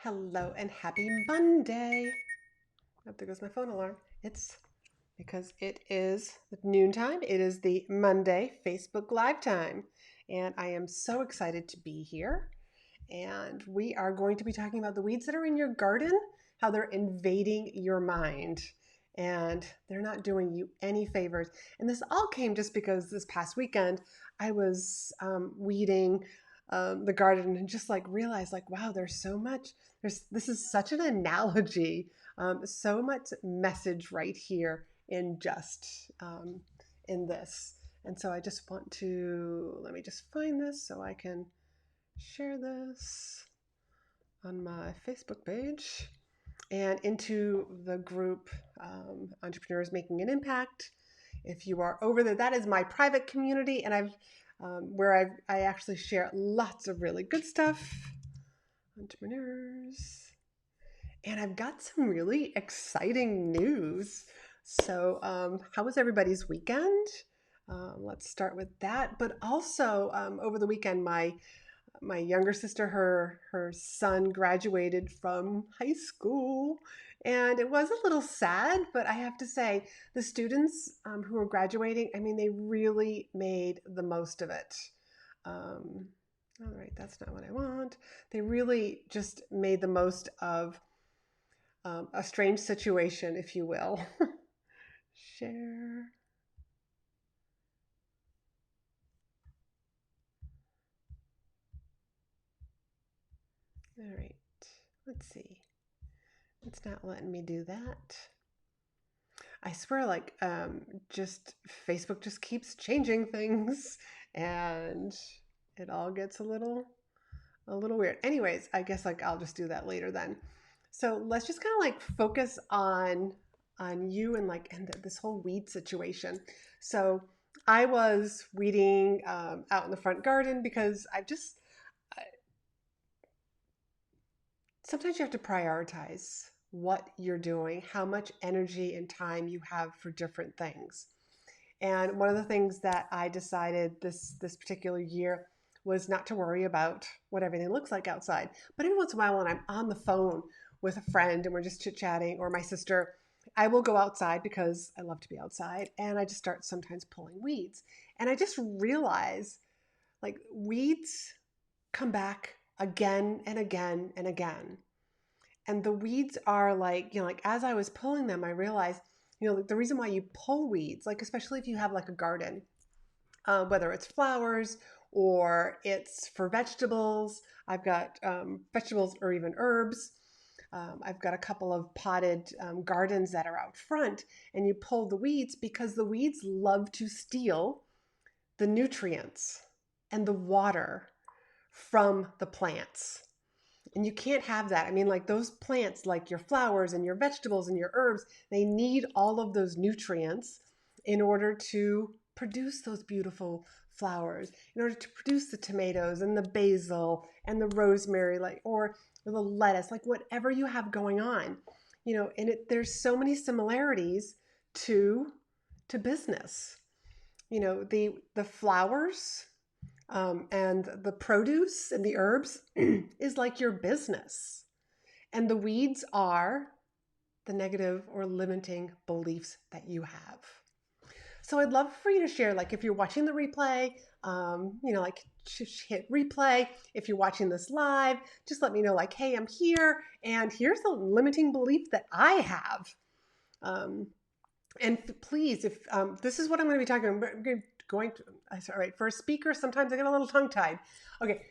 Hello and happy Monday. Oh, there goes my phone alarm. It's because it is noontime. It is the Monday Facebook Live time. And I am so excited to be here. And we are going to be talking about the weeds that are in your garden, how they're invading your mind. And they're not doing you any favors. And this all came just because this past weekend I was weeding the garden and just like realized like, wow, there's so much. This is such an analogy, so much message right here in just in this. And so I just want to, let me just find this so I can share this on my Facebook page and into the group Entrepreneurs Making an Impact. If you are over there, that is my private community, and I actually share lots of really good stuff. Entrepreneurs, and I've got some really exciting news. So, how was everybody's weekend? Let's start with that. But also, over the weekend, my younger sister, her son graduated from high school, and it was a little sad, but I have to say the students who were graduating, I mean, they really made the most of it. All right, that's not what I want. They really just made the most of a strange situation, if you will. Share. All right, let's see. It's not letting me do that. I swear, like, just Facebook just keeps changing things, and it all gets a little weird. Anyways, I guess like I'll just do that later then. So let's just kind of like focus on you and like and this whole weed situation. So I was weeding out in the front garden because sometimes you have to prioritize what you're doing, how much energy and time you have for different things. And one of the things that I decided this particular year was not to worry about what everything looks like outside. But every once in a while when I'm on the phone with a friend and we're just chit-chatting, or my sister, I will go outside because I love to be outside, and I just start sometimes pulling weeds. And I just realize like weeds come back again and again and again. And the weeds are like, like as I was pulling them, I realized, the reason why you pull weeds, like especially if you have like a garden, whether it's flowers or it's for vegetables. I've got vegetables or even herbs. I've got a couple of potted gardens that are out front, and you pull the weeds because the weeds love to steal the nutrients and the water from the plants. And you can't have that. I mean, like those plants, like your flowers and your vegetables and your herbs, they need all of those nutrients in order to produce those beautiful flowers, in order to produce the tomatoes and the basil and the rosemary, like or the lettuce, like whatever you have going on, and there's so many similarities to business. The flowers and the produce and the herbs is like your business. And the weeds are the negative or limiting beliefs that you have. So I'd love for you to share, like if you're watching the replay, like hit replay. If you're watching this live, just let me know like, hey, I'm here and here's the limiting belief that I have. And please, if this is what I'm going to be talking about, I'm going to, all right, for a speaker, sometimes I get a little tongue tied. Okay.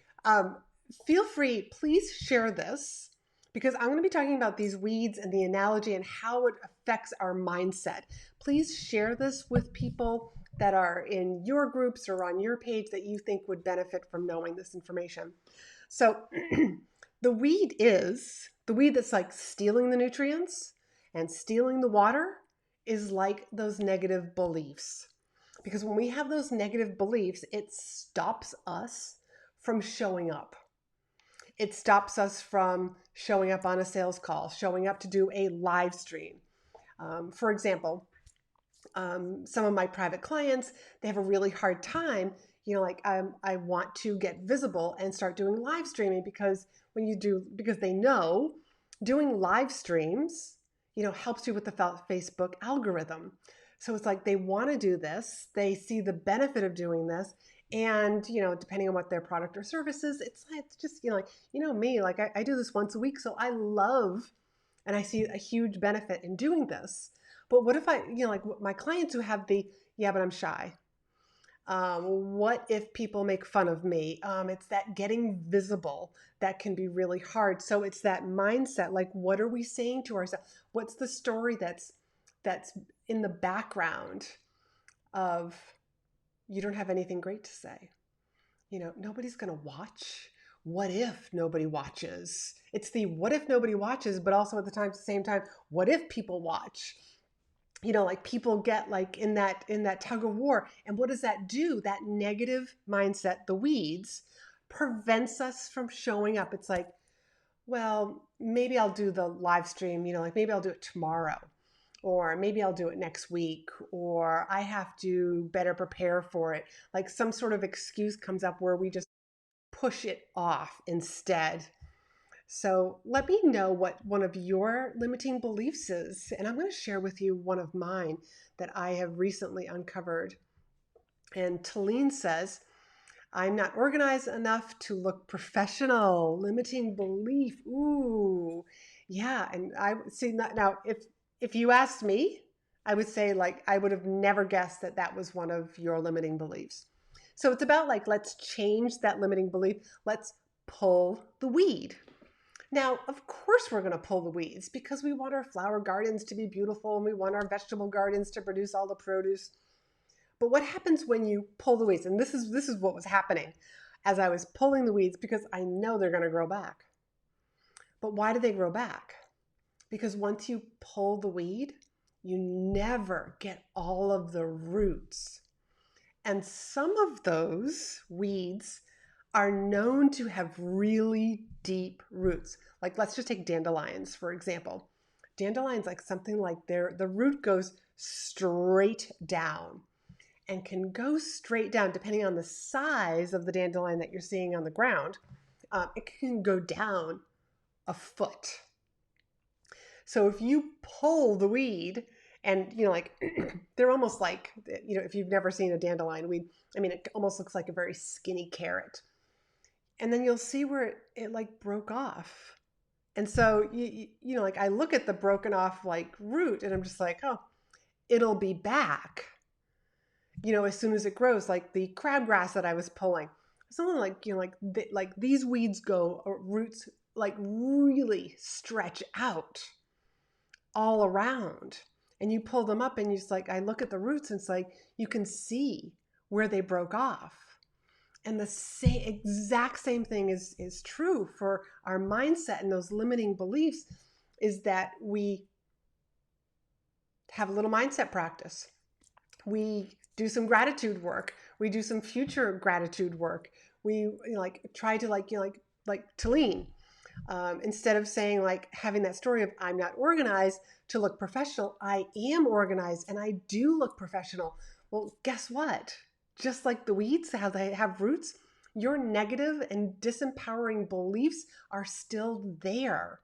Feel free, please share this because I'm going to be talking about these weeds and the analogy and how it affects our mindset. Please share this with people that are in your groups or on your page that you think would benefit from knowing this information. So the weed that's like stealing the nutrients and stealing the water is like those negative beliefs. Because when we have those negative beliefs, it stops us from showing up. It stops us from showing up on a sales call, showing up to do a live stream. For example, some of my private clients, they have a really hard time like I want to get visible and start doing live streaming because because they know doing live streams, helps you with the Facebook algorithm. So it's like they want to do this, they see the benefit of doing this, and depending on what their product or service is, it's just me, like I do this once a week, so I love and I see a huge benefit in doing this. But what if like my clients who have yeah, but I'm shy. What if people make fun of me? It's that getting visible that can be really hard. So it's that mindset. Like, what are we saying to ourselves? What's the story that's in the background of you don't have anything great to say? Nobody's going to watch. What if nobody watches? It's the what if nobody watches, but also at the same time, what if people watch? Like people get like in that tug of war. And what does that do? That negative mindset, the weeds, prevents us from showing up. It's like, well, maybe I'll do the live stream, like maybe I'll do it tomorrow, or maybe I'll do it next week, or I have to better prepare for it. Like some sort of excuse comes up where we just push it off instead. So let me know what one of your limiting beliefs is, and I'm going to share with you one of mine that I have recently uncovered. And Talene says, I'm not organized enough to look professional. Limiting belief. Ooh, yeah. And I see now, if you asked me, I would say like I would have never guessed that was one of your limiting beliefs. So it's about like, let's change that limiting belief. Let's pull the weed. Now, of course, we're going to pull the weeds because we want our flower gardens to be beautiful and we want our vegetable gardens to produce all the produce. But what happens when you pull the weeds? And this is what was happening as I was pulling the weeds, because I know they're going to grow back. But why do they grow back? Because once you pull the weed, you never get all of the roots. And some of those weeds are known to have really deep roots. Like let's just take dandelions, for example. Dandelions, like something like the root goes straight down and can go straight down depending on the size of the dandelion that you're seeing on the ground. It can go down a foot. So if you pull the weed, and like they're almost like, if you've never seen a dandelion weed, I mean, it almost looks like a very skinny carrot. And then you'll see where it like broke off. And so, like I look at the broken off like root and I'm just like, oh, it'll be back, as soon as it grows, like the crabgrass that I was pulling. Something like, like these weeds go, or roots like really stretch out all around. And you pull them up and you just like, I look at the roots and it's like, you can see where they broke off. And the exact same thing is true for our mindset, and those limiting beliefs is that we have a little mindset practice. We do some gratitude work. We do some future gratitude work. We try to like Talene. Instead of saying like having that story of I'm not organized to look professional, I am organized and I do look professional. Well, guess what? Just like the weeds, how they have roots, your negative and disempowering beliefs are still there.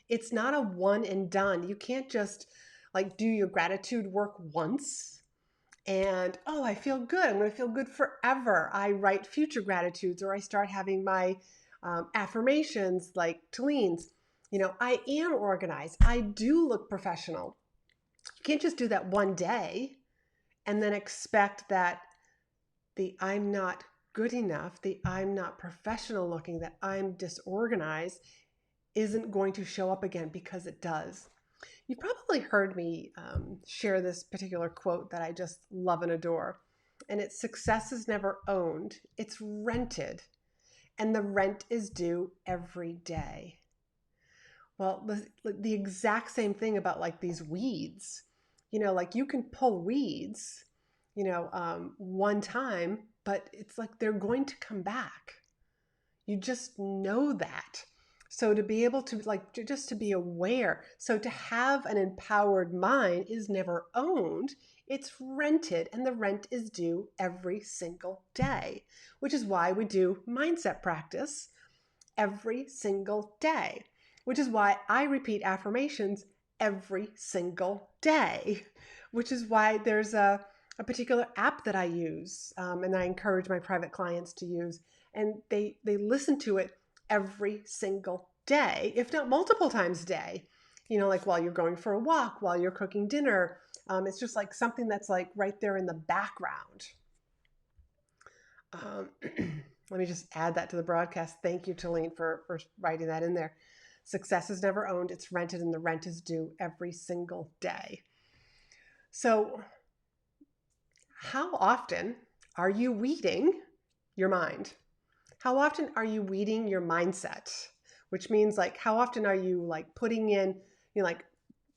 It's not a one and done. You can't just like do your gratitude work once and, oh, I feel good. I'm going to feel good forever. I write future gratitudes, or I start having my affirmations like Talene's. I am organized. I do look professional. You can't just do that one day and then expect that the I'm not good enough, the I'm not professional looking, that I'm disorganized isn't going to show up again, because it does. You've probably heard me share this particular quote that I just love and adore. And it's, success is never owned, it's rented. And the rent is due every day. Well, the exact same thing about like these weeds. Like you can pull weeds, one time, but it's like they're going to come back. You just know that. So to be able to just to be aware. So to have an empowered mind is never owned. It's rented, and the rent is due every single day, which is why we do mindset practice every single day, which is why I repeat affirmations every single day, which is why there's a particular app that I use, and I encourage my private clients to use, and they listen to it every single day, if not multiple times a day. Like while you're going for a walk, while you're cooking dinner. It's just like something that's like right there in the background. Let me just add that to the broadcast. Thank you, Talene, for writing that in there. Success is never owned. It's rented, and the rent is due every single day. So how often are you weeding your mind? How often are you weeding your mindset? Which means like, how often are you like putting in, like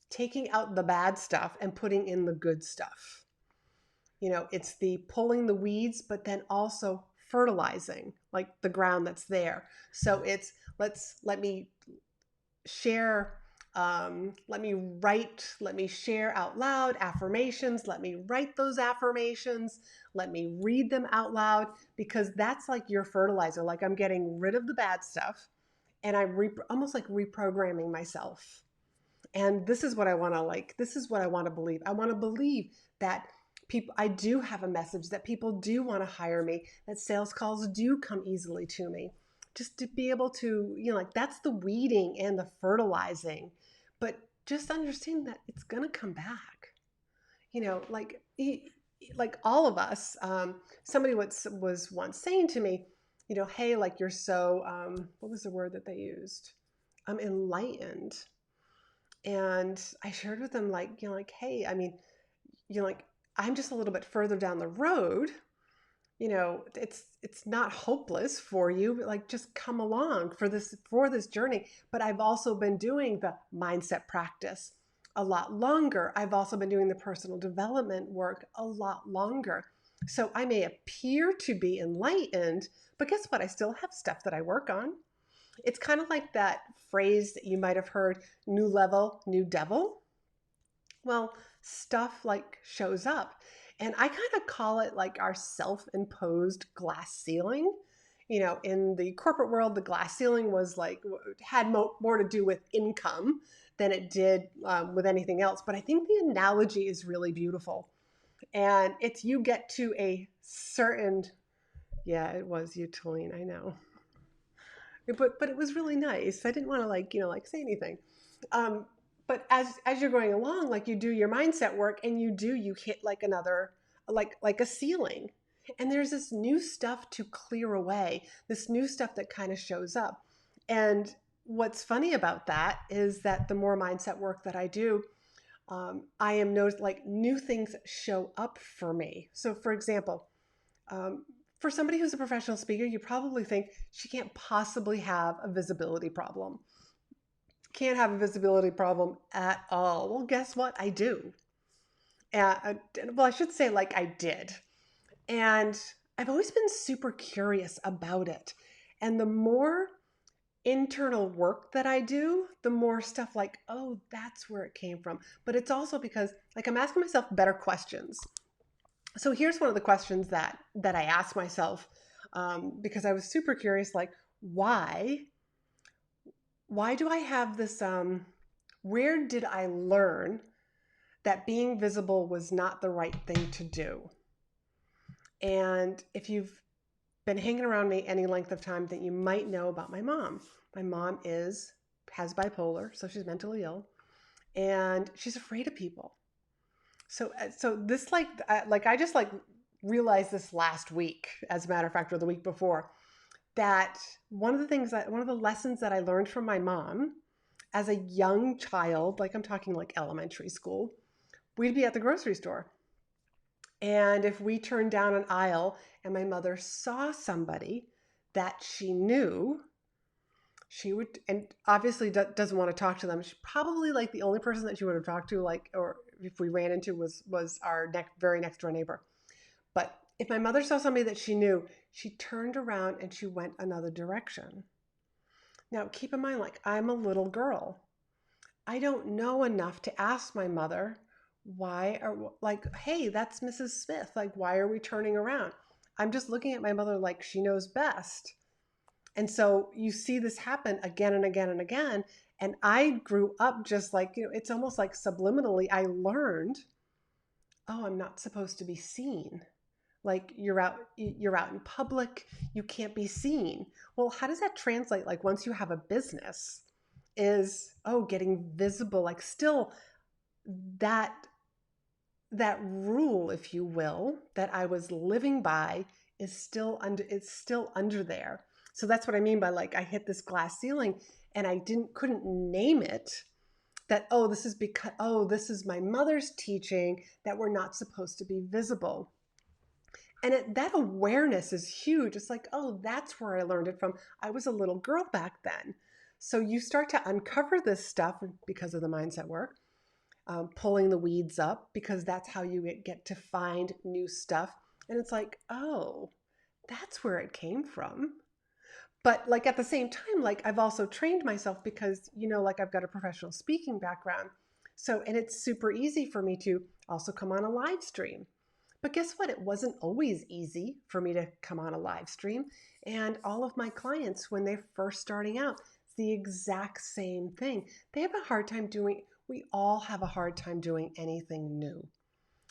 taking out the bad stuff and putting in the good stuff? It's the pulling the weeds, but then also fertilizing like the ground that's there. So it's let me share, let me share out loud affirmations. Let me write those affirmations. Let me read them out loud, because that's like your fertilizer. Like I'm getting rid of the bad stuff, and I'm almost like reprogramming myself. And this is what I want to this is what I want to believe. I want to believe that I do have a message, that people do want to hire me, that sales calls do come easily to me. Just to be able to, that's the weeding and the fertilizing. But just understand that it's going to come back. Like all of us, somebody was once saying to me, hey, like you're so, what was the word that they used? Enlightened. And I shared with them like, hey, I mean, like I'm just a little bit further down the road. It's not hopeless for you, but like just come along for this journey. But I've also been doing the mindset practice a lot longer. I've also been doing the personal development work a lot longer. So I may appear to be enlightened, but guess what? I still have stuff that I work on. It's kind of like that phrase that you might have heard, new level, new devil. Well, stuff like shows up. And I kind of call it like our self-imposed glass ceiling. In the corporate world, the glass ceiling was like, had more to do with income than it did with anything else. But I think the analogy is really beautiful. And it's you get to a certain, yeah, it was you, Talene, I know. But it was really nice. I didn't want to say anything. But as you're going along, like you do your mindset work, and you hit like another, like a ceiling, and there's this new stuff to clear away, this new stuff that kind of shows up. And what's funny about that is that the more mindset work that I do, I am noticed like new things show up for me. So for example, for somebody who's a professional speaker, you probably think she can't possibly have a visibility problem. Can't have a visibility problem at all. Well, guess what? I do. Well, I should say like I did. And I've always been super curious about it. And the more internal work that I do, the more stuff like, oh, that's where it came from. But it's also because like I'm asking myself better questions. So here's one of the questions that I asked myself, because I was super curious, like why do I have this, where did I learn that being visible was not the right thing to do? And if you've been hanging around me any length of time, then you might know about my mom. My mom has bipolar, so she's mentally ill, and she's afraid of people. So this I just realized this last week, as a matter of fact, or the week before, that one of the lessons that I learned from my mom as a young child, like I'm talking like elementary school, we'd be at the grocery store. And if we turned down an aisle and my mother saw somebody that she knew, she would, and obviously doesn't want to talk to them. She's probably like the only person that she would have talked to, or if we ran into was our very next door neighbor. But if my mother saw somebody that she knew, she turned around and she went another direction. Now, keep in mind, like I'm a little girl. I don't know enough to ask my mother Why are, like, hey, that's Mrs. Smith. Like, why are we turning around? I'm just looking at my mother like she knows best. And so you see this happen again and again and again. And I grew up just like, it's almost like subliminally, I learned, oh, I'm not supposed to be seen. Like you're out in public, you can't be seen. Well, how does that translate? Like once you have a business, is, oh, getting visible, like still that that rule, if you will, that I was living by is still under, it's still under there. So that's what I mean by like I hit this glass ceiling and I couldn't name it, that, oh, this is because, oh, this is my mother's teaching that we're not supposed to be visible. And that awareness is huge. It's like, oh, that's where I learned it from. I was a little girl back then. So you start to uncover this stuff because of the mindset work, pulling the weeds up, because that's how you get to find new stuff. And it's like, oh, that's where it came from. But like at the same time, like I've also trained myself because, like I've got a professional speaking background. So, and it's super easy for me to also come on a live stream. But guess what? It wasn't always easy for me to come on a live stream. And all of my clients, when they're first starting out, it's the exact same thing. They have a hard time doing, we all have a hard time doing anything new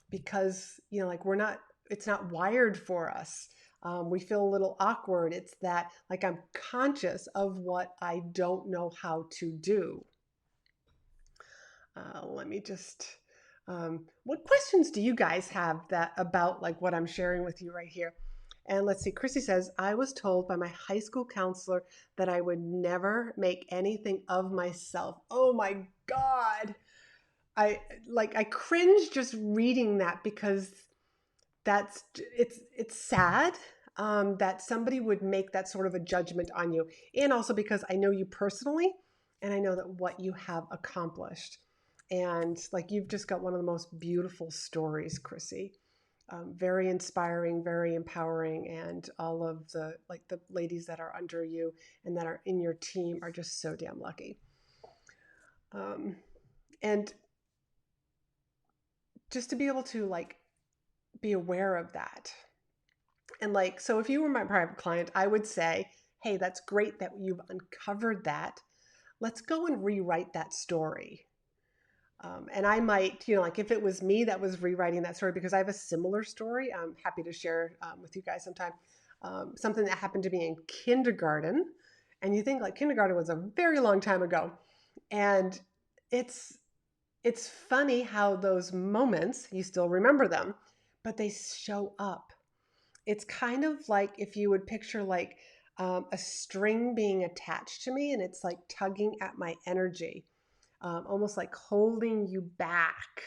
because, like it's not wired for us. We feel a little awkward. It's that like I'm conscious of what I don't know how to do. Let me just, what questions do you guys have that about like what I'm sharing with you right here? And let's see, Chrissy says, I was told by my high school counselor that I would never make anything of myself. Oh my God. I cringe just reading that because it's sad that somebody would make that sort of a judgment on you. And also because I know you personally and I know that what you have accomplished. And like you've just got one of the most beautiful stories, Chrissy. Very inspiring, very empowering, and all of the ladies that are under you and that are in your team are just so damn lucky. And just to be able to like be aware of that. And like, so if you were my private client, I would say, hey, that's great that you've uncovered that. Let's go and rewrite that story. And I might, like if it was me that was rewriting that story, because I have a similar story, I'm happy to share with you guys sometime. Something that happened to me in kindergarten. And you think like kindergarten was a very long time ago. And it's funny how those moments, you still remember them, but they show up. It's kind of like if you would picture like a string being attached to me and it's like tugging at my energy, almost like holding you back.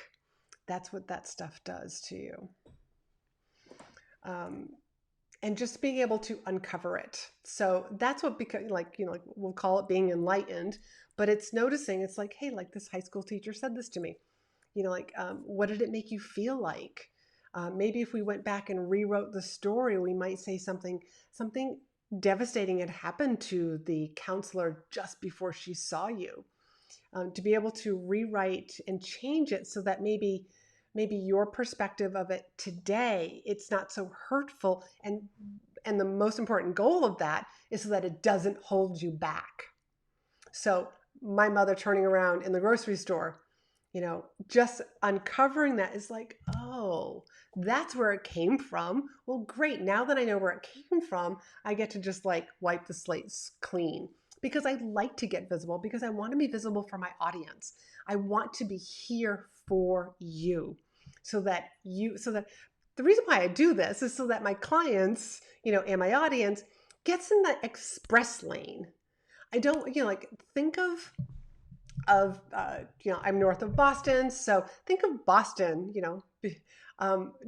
That's what that stuff does to you. And just being able to uncover it. So that's what, because like we'll call it being enlightened, but it's noticing, it's like, hey, like this high school teacher said this to me, what did it make you feel like? Maybe if we went back and rewrote the story, we might say something devastating had happened to the counselor just before she saw you. To be able to rewrite and change it so that maybe your perspective of it today, it's not so hurtful. And the most important goal of that is so that it doesn't hold you back. So my mother turning around in the grocery store, just uncovering that is like, oh, that's where it came from. Well, great. Now that I know where it came from, I get to just like wipe the slate clean, because I like to get visible, because I want to be visible for my audience. I want to be here for you so that the reason why I do this is so that my clients, and my audience gets in the express lane. I don't, like think of I'm north of Boston, so think of Boston,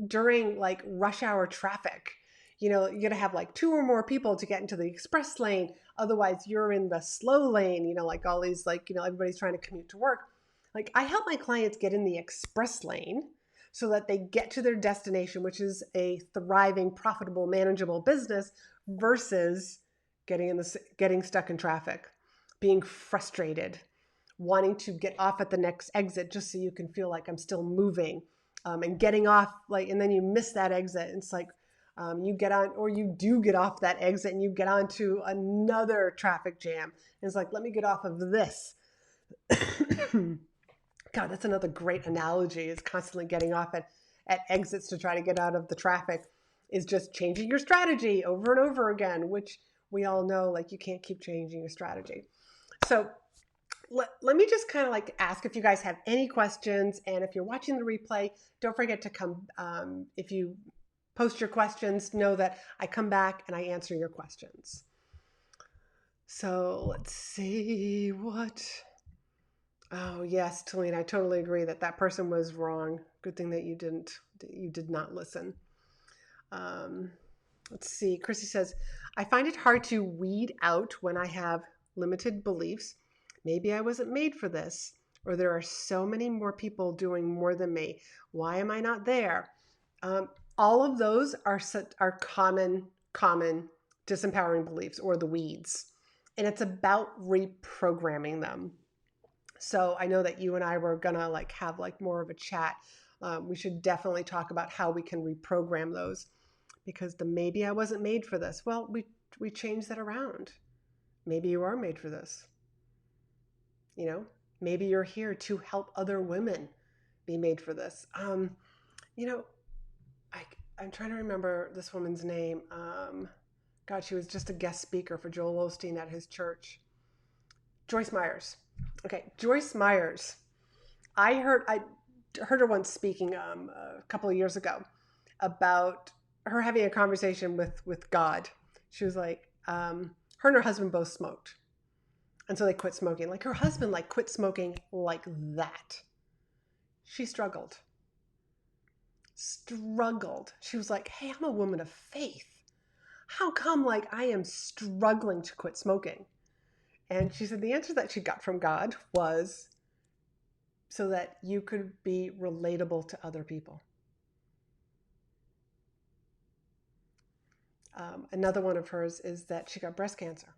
during like rush hour traffic. You're gonna have like two or more people to get into the express lane. Otherwise, you're in the slow lane. Like all these, like everybody's trying to commute to work. Like I help my clients get in the express lane so that they get to their destination, which is a thriving, profitable, manageable business, versus getting stuck in traffic, being frustrated, wanting to get off at the next exit just so you can feel like I'm still moving, and getting off, like, and then you miss that exit. It's like, you get on, or you do get off that exit and you get onto another traffic jam. And it's like, let me get off of this. God, that's another great analogy, is constantly getting off at exits to try to get out of the traffic, is just changing your strategy over and over again, which we all know, like, you can't keep changing your strategy. So let me just kind of like ask if you guys have any questions. And if you're watching the replay, don't forget to come, if you post your questions, know that I come back and I answer your questions. So let's see what... Oh yes, Talene, I totally agree that person was wrong. Good thing that you did not listen. Let's see. Chrissy says, I find it hard to weed out when I have limited beliefs. Maybe I wasn't made for this, or there are so many more people doing more than me. Why am I not there? All of those are common disempowering beliefs, or the weeds, and it's about reprogramming them. So I know that you and I were gonna like have like more of a chat. We should definitely talk about how we can reprogram those, because maybe I wasn't made for this. Well, we change that around. Maybe you are made for this. You know, maybe you're here to help other women be made for this. You know, I'm trying to remember this woman's name. God, she was just a guest speaker for Joel Osteen at his church. Joyce Myers. Okay, Joyce Myers. I heard her once speaking a couple of years ago about her having a conversation with God. She was like, her and her husband both smoked, and so they quit smoking. Like, her husband like quit smoking like that. She struggled. She was like, hey, I'm a woman of faith. How come like I am struggling to quit smoking? And she said the answer that she got from God was so that you could be relatable to other people. Another one of hers is that she got breast cancer.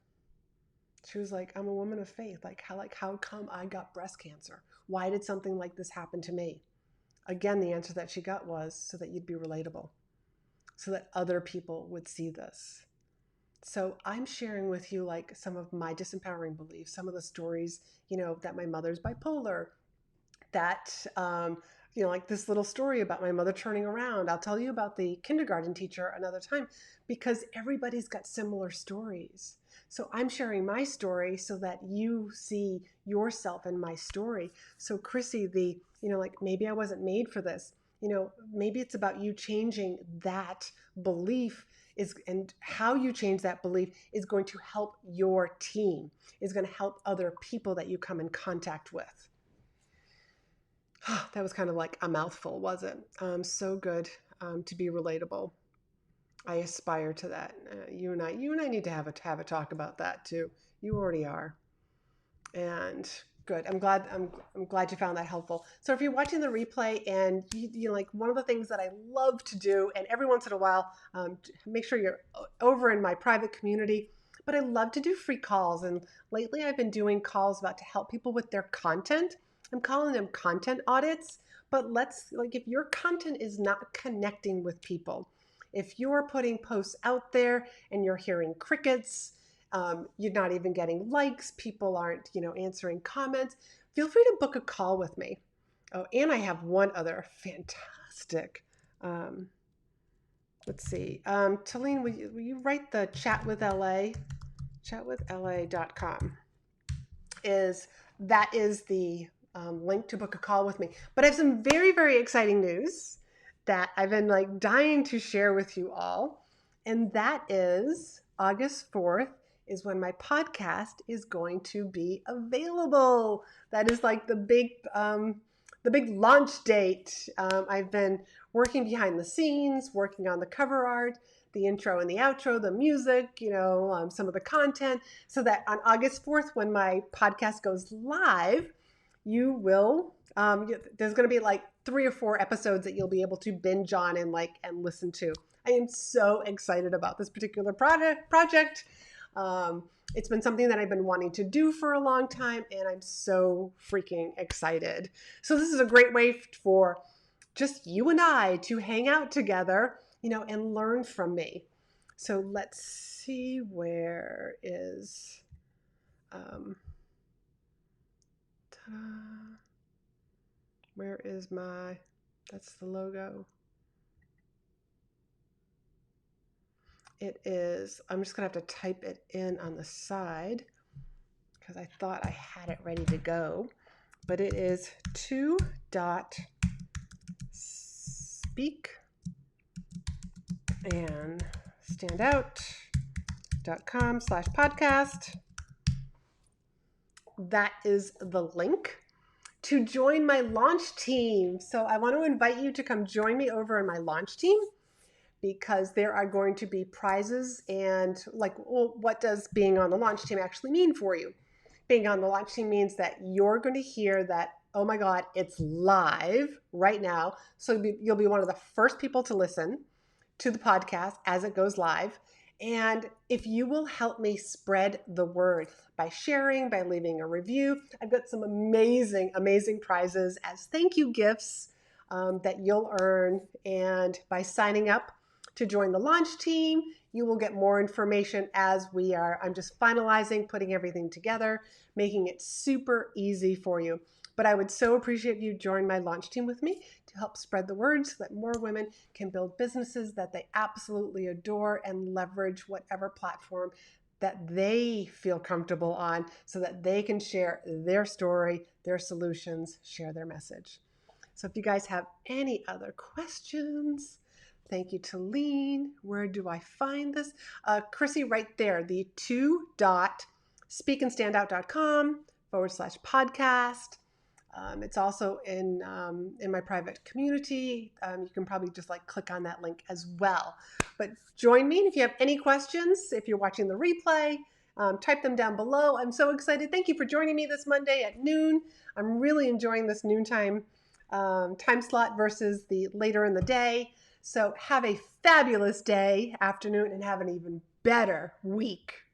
She was like, I'm a woman of faith. How come I got breast cancer? Why did something like this happen to me? Again, the answer that she got was so that you'd be relatable, so that other people would see this. So I'm sharing with you like some of my disempowering beliefs, some of the stories, you know, that my mother's bipolar, that, you know, like this little story about my mother turning around. I'll tell you about the kindergarten teacher another time, because everybody's got similar stories. So I'm sharing my story so that you see yourself in my story. So Chrissy, you know, like, maybe I wasn't made for this. You know, maybe it's about you changing that belief, and how you change that belief is going to help your team, is going to help other people that you come in contact with. That was kind of like a mouthful, was it? So good to be relatable. I aspire to that. You and I need to have a talk about that too. You already are. And good. I'm glad you found that helpful. So if you're watching the replay, and you like, one of the things that I love to do, and every once in a while, make sure you're over in my private community, but I love to do free calls. And lately I've been doing calls about to help people with their content. I'm calling them content audits, but if your content is not connecting with people, if you're putting posts out there and you're hearing crickets, you're not even getting likes, people aren't, you know, answering comments, feel free to book a call with me. Oh, and I have one other fantastic, let's see, Talene, will you write the chatwithla.com is the link to book a call with me. But I have some very, very exciting news that I've been like dying to share with you all. And that is August 4th is when my podcast is going to be available. That is like the big launch date. I've been working behind the scenes, working on the cover art, the intro and the outro, the music, you know, some of the content, so that on August 4th, when my podcast goes live, you will, there's going to be like 3 or 4 episodes that you'll be able to binge on and listen to. I am so excited about this particular project. It's been something that I've been wanting to do for a long time, and I'm so freaking excited. So this is a great way for just you and I to hang out together, and learn from me. So let's see, where is, ta-da. Where is my, that's the logo. It is, I'm just gonna have to type it in on the side because I thought I had it ready to go, but it is 2.speak and standout.com/podcast. That is the link to join my launch team. So I want to invite you to come join me over in my launch team, because there are going to be prizes and what does being on the launch team actually mean for you? Being on the launch team means that you're going to hear that, oh my God, it's live right now. So you'll be one of the first people to listen to the podcast as it goes live. And if you will help me spread the word by sharing, by leaving a review, I've got some amazing, amazing prizes as thank you gifts that you'll earn. And by signing up to join the launch team, you will get more information as I'm just finalizing, putting everything together, making it super easy for you. But I would so appreciate you join my launch team with me to help spread the word so that more women can build businesses that they absolutely adore and leverage whatever platform that they feel comfortable on so that they can share their story, their solutions, share their message. So if you guys have any other questions, thank you, Talene. Where do I find this? Chrissy, right there, the 2.speakandstandout.com/podcast. It's also in my private community. You can probably just click on that link as well. But join me, and if you have any questions, if you're watching the replay, type them down below. I'm so excited. Thank you for joining me this Monday at noon. I'm really enjoying this noontime time slot versus the later in the day. So have a fabulous day, afternoon, and have an even better week.